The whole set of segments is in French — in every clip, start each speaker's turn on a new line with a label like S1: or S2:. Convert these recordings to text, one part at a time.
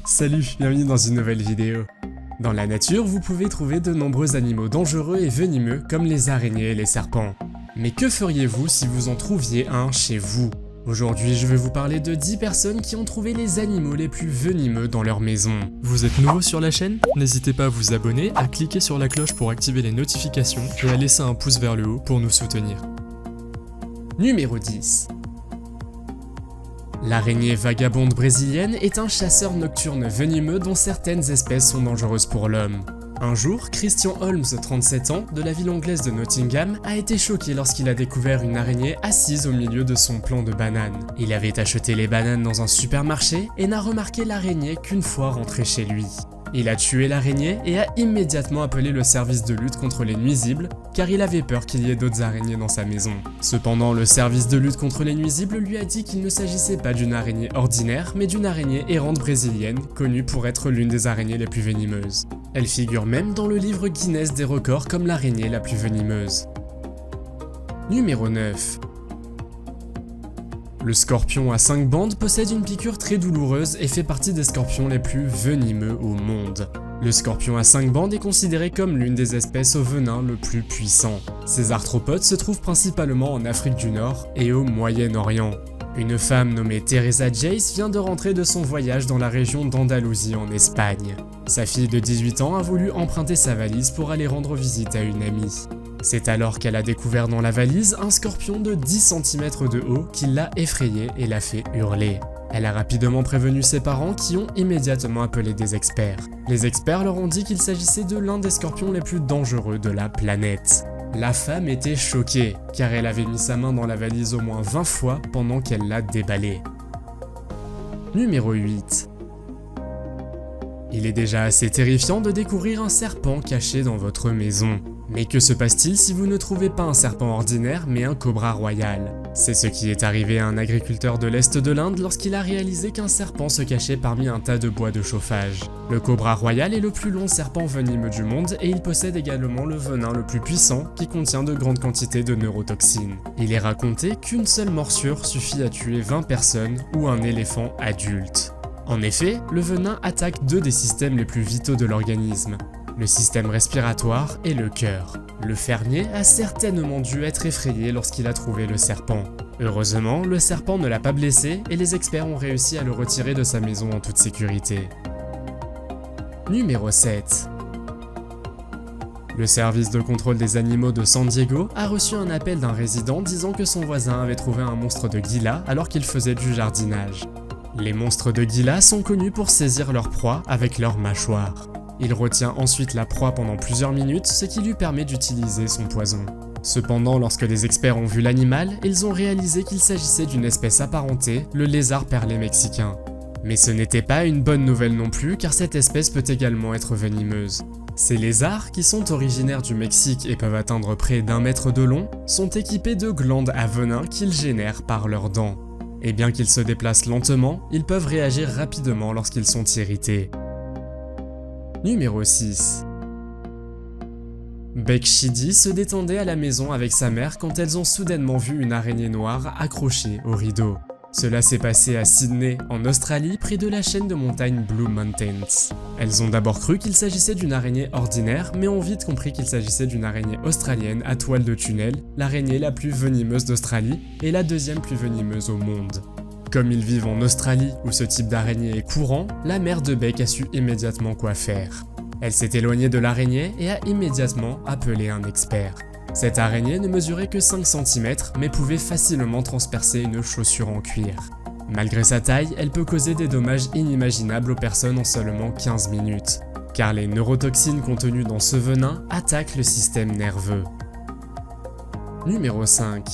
S1: Salut, bienvenue dans une nouvelle vidéo. Dans la nature, vous pouvez trouver de nombreux animaux dangereux et venimeux comme les araignées et les serpents. Mais que feriez-vous si vous en trouviez un chez vous? Aujourd'hui, je vais vous parler de 10 personnes qui ont trouvé les animaux les plus venimeux dans leur maison.
S2: Vous êtes nouveau sur la chaîne? N'hésitez pas à vous abonner, à cliquer sur la cloche pour activer les notifications et à laisser un pouce vers le haut pour nous soutenir.
S1: Numéro 10. L'araignée vagabonde brésilienne est un chasseur nocturne venimeux dont certaines espèces sont dangereuses pour l'homme. Un jour, Christian Holmes, 37 ans, de la ville anglaise de Nottingham, a été choqué lorsqu'il a découvert une araignée assise au milieu de son plant de bananes. Il avait acheté les bananes dans un supermarché et n'a remarqué l'araignée qu'une fois rentré chez lui. Il a tué l'araignée et a immédiatement appelé le service de lutte contre les nuisibles, car il avait peur qu'il y ait d'autres araignées dans sa maison. Cependant, le service de lutte contre les nuisibles lui a dit qu'il ne s'agissait pas d'une araignée ordinaire, mais d'une araignée errante brésilienne, connue pour être l'une des araignées les plus venimeuses. Elle figure même dans le livre Guinness des records comme l'araignée la plus venimeuse. Numéro 9. Le scorpion à 5 bandes possède une piqûre très douloureuse et fait partie des scorpions les plus venimeux au monde. Le scorpion à 5 bandes est considéré comme l'une des espèces au venin le plus puissant. Ces arthropodes se trouvent principalement en Afrique du Nord et au Moyen-Orient. Une femme nommée Teresa Jace vient de rentrer de son voyage dans la région d'Andalousie en Espagne. Sa fille de 18 ans a voulu emprunter sa valise pour aller rendre visite à une amie. C'est alors qu'elle a découvert dans la valise un scorpion de 10 cm de haut qui l'a effrayée et l'a fait hurler. Elle a rapidement prévenu ses parents qui ont immédiatement appelé des experts. Les experts leur ont dit qu'il s'agissait de l'un des scorpions les plus dangereux de la planète. La femme était choquée, car elle avait mis sa main dans la valise au moins 20 fois pendant qu'elle l'a déballée. Numéro 8. Il est déjà assez terrifiant de découvrir un serpent caché dans votre maison. Mais que se passe-t-il si vous ne trouvez pas un serpent ordinaire mais un cobra royal? C'est ce qui est arrivé à un agriculteur de l'Est de l'Inde lorsqu'il a réalisé qu'un serpent se cachait parmi un tas de bois de chauffage. Le cobra royal est le plus long serpent venimeux du monde et il possède également le venin le plus puissant qui contient de grandes quantités de neurotoxines. Il est raconté qu'une seule morsure suffit à tuer 20 personnes ou un éléphant adulte. En effet, le venin attaque deux des systèmes les plus vitaux de l'organisme, le système respiratoire et le cœur. Le fermier a certainement dû être effrayé lorsqu'il a trouvé le serpent. Heureusement, le serpent ne l'a pas blessé et les experts ont réussi à le retirer de sa maison en toute sécurité. Numéro 7. Le service de contrôle des animaux de San Diego a reçu un appel d'un résident disant que son voisin avait trouvé un monstre de Gila alors qu'il faisait du jardinage. Les monstres de Gila sont connus pour saisir leur proie avec leurs mâchoires. Il retient ensuite la proie pendant plusieurs minutes, ce qui lui permet d'utiliser son poison. Cependant, lorsque les experts ont vu l'animal, ils ont réalisé qu'il s'agissait d'une espèce apparentée, le lézard perlé mexicain. Mais ce n'était pas une bonne nouvelle non plus, car cette espèce peut également être venimeuse. Ces lézards, qui sont originaires du Mexique et peuvent atteindre près d'1 mètre de long, sont équipés de glandes à venin qu'ils génèrent par leurs dents. Et bien qu'ils se déplacent lentement, ils peuvent réagir rapidement lorsqu'ils sont irrités. Numéro 6. Beck Shidi se détendait à la maison avec sa mère quand elles ont soudainement vu une araignée noire accrochée au rideau. Cela s'est passé à Sydney, en Australie, près de la chaîne de montagnes Blue Mountains. Elles ont d'abord cru qu'il s'agissait d'une araignée ordinaire, mais ont vite compris qu'il s'agissait d'une araignée australienne à toile de tunnel, l'araignée la plus venimeuse d'Australie et la deuxième plus venimeuse au monde. Comme ils vivent en Australie, où ce type d'araignée est courant, la mère de Beck a su immédiatement quoi faire. Elle s'est éloignée de l'araignée et a immédiatement appelé un expert. Cette araignée ne mesurait que 5 cm, mais pouvait facilement transpercer une chaussure en cuir. Malgré sa taille, elle peut causer des dommages inimaginables aux personnes en seulement 15 minutes, car les neurotoxines contenues dans ce venin attaquent le système nerveux. Numéro 5.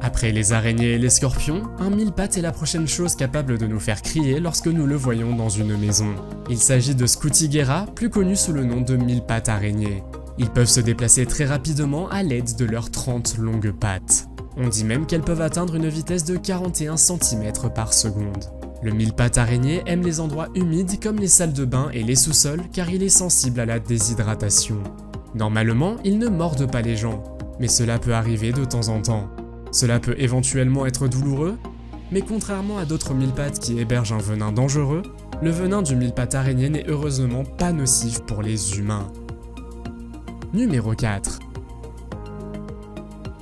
S1: Après les araignées et les scorpions, un mille-pattes est la prochaine chose capable de nous faire crier lorsque nous le voyons dans une maison. Il s'agit de Scutigera, plus connu sous le nom de mille-pattes araignée. Ils peuvent se déplacer très rapidement à l'aide de leurs 30 longues pattes. On dit même qu'elles peuvent atteindre une vitesse de 41 cm par seconde. Le mille-pattes araignée aime les endroits humides comme les salles de bain et les sous-sols car il est sensible à la déshydratation. Normalement, il ne morde pas les gens, mais cela peut arriver de temps en temps. Cela peut éventuellement être douloureux, mais contrairement à d'autres mille-pattes qui hébergent un venin dangereux, le venin du mille-pattes araignée n'est heureusement pas nocif pour les humains. Numéro 4.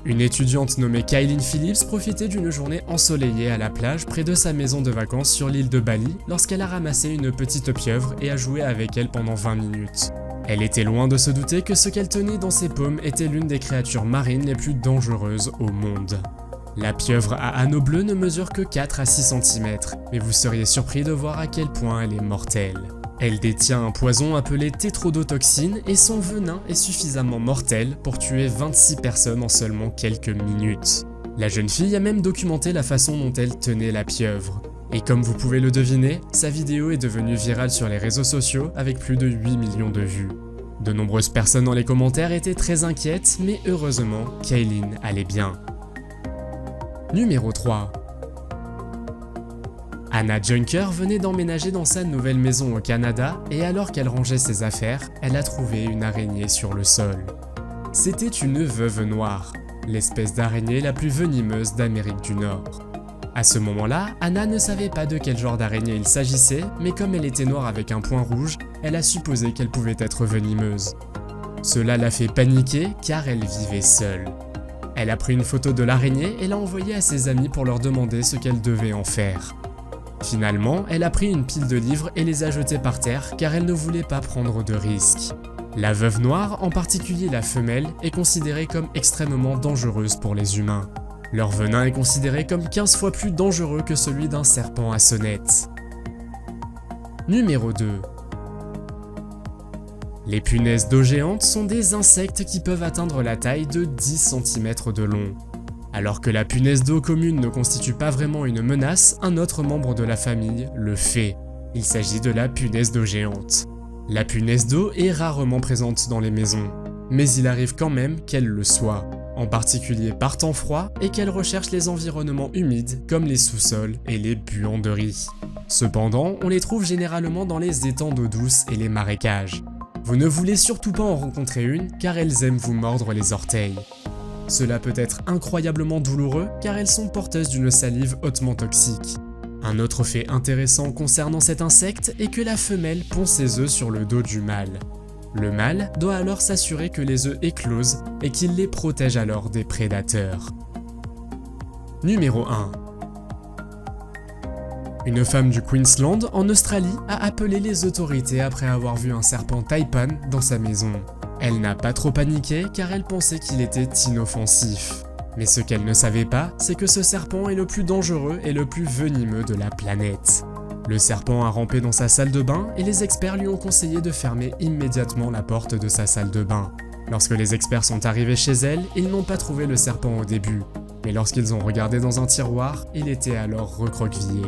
S1: Une étudiante nommée Kylie Phillips profitait d'une journée ensoleillée à la plage près de sa maison de vacances sur l'île de Bali lorsqu'elle a ramassé une petite pieuvre et a joué avec elle pendant 20 minutes. Elle était loin de se douter que ce qu'elle tenait dans ses paumes était l'une des créatures marines les plus dangereuses au monde. La pieuvre à anneau bleu ne mesure que 4 à 6 cm, mais vous seriez surpris de voir à quel point elle est mortelle. Elle détient un poison appelé tétrodotoxine et son venin est suffisamment mortel pour tuer 26 personnes en seulement quelques minutes. La jeune fille a même documenté la façon dont elle tenait la pieuvre. Et comme vous pouvez le deviner, sa vidéo est devenue virale sur les réseaux sociaux avec plus de 8 millions de vues. De nombreuses personnes dans les commentaires étaient très inquiètes, mais heureusement, Kylie allait bien. Numéro 3. Anna Junker venait d'emménager dans sa nouvelle maison au Canada et alors qu'elle rangeait ses affaires, elle a trouvé une araignée sur le sol. C'était une veuve noire, l'espèce d'araignée la plus venimeuse d'Amérique du Nord. À ce moment-là, Anna ne savait pas de quel genre d'araignée il s'agissait, mais comme elle était noire avec un point rouge, elle a supposé qu'elle pouvait être venimeuse. Cela l'a fait paniquer car elle vivait seule. Elle a pris une photo de l'araignée et l'a envoyée à ses amis pour leur demander ce qu'elle devait en faire. Finalement, elle a pris une pile de livres et les a jetés par terre car elle ne voulait pas prendre de risques. La veuve noire, en particulier la femelle, est considérée comme extrêmement dangereuse pour les humains. Leur venin est considéré comme 15 fois plus dangereux que celui d'un serpent à sonnette. Numéro 2. Les punaises d'eau géantes sont des insectes qui peuvent atteindre la taille de 10 cm de long. Alors que la punaise d'eau commune ne constitue pas vraiment une menace, un autre membre de la famille le fait. Il s'agit de la punaise d'eau géante. La punaise d'eau est rarement présente dans les maisons, mais il arrive quand même qu'elle le soit, en particulier par temps froid et qu'elle recherche les environnements humides comme les sous-sols et les buanderies. Cependant, on les trouve généralement dans les étangs d'eau douce et les marécages. Vous ne voulez surtout pas en rencontrer une car elles aiment vous mordre les orteils. Cela peut être incroyablement douloureux car elles sont porteuses d'une salive hautement toxique. Un autre fait intéressant concernant cet insecte est que la femelle pond ses œufs sur le dos du mâle. Le mâle doit alors s'assurer que les œufs éclosent et qu'il les protège alors des prédateurs. Numéro 1. Une femme du Queensland, en Australie, a appelé les autorités après avoir vu un serpent taipan dans sa maison. Elle n'a pas trop paniqué car elle pensait qu'il était inoffensif. Mais ce qu'elle ne savait pas, c'est que ce serpent est le plus dangereux et le plus venimeux de la planète. Le serpent a rampé dans sa salle de bain et les experts lui ont conseillé de fermer immédiatement la porte de sa salle de bain. Lorsque les experts sont arrivés chez elle, ils n'ont pas trouvé le serpent au début. Mais lorsqu'ils ont regardé dans un tiroir, il était alors recroquevillé.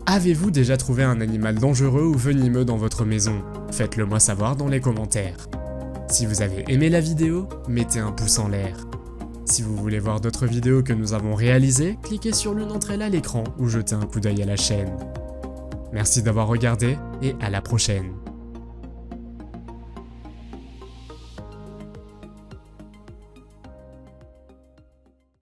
S1: Avez-vous déjà trouvé un animal dangereux ou venimeux dans votre maison? Faites-le moi savoir dans les commentaires. Si vous avez aimé la vidéo, mettez un pouce en l'air. Si vous voulez voir d'autres vidéos que nous avons réalisées, cliquez sur l'une d'entre elles à l'écran ou jetez un coup d'œil à la chaîne. Merci d'avoir regardé et à la prochaine.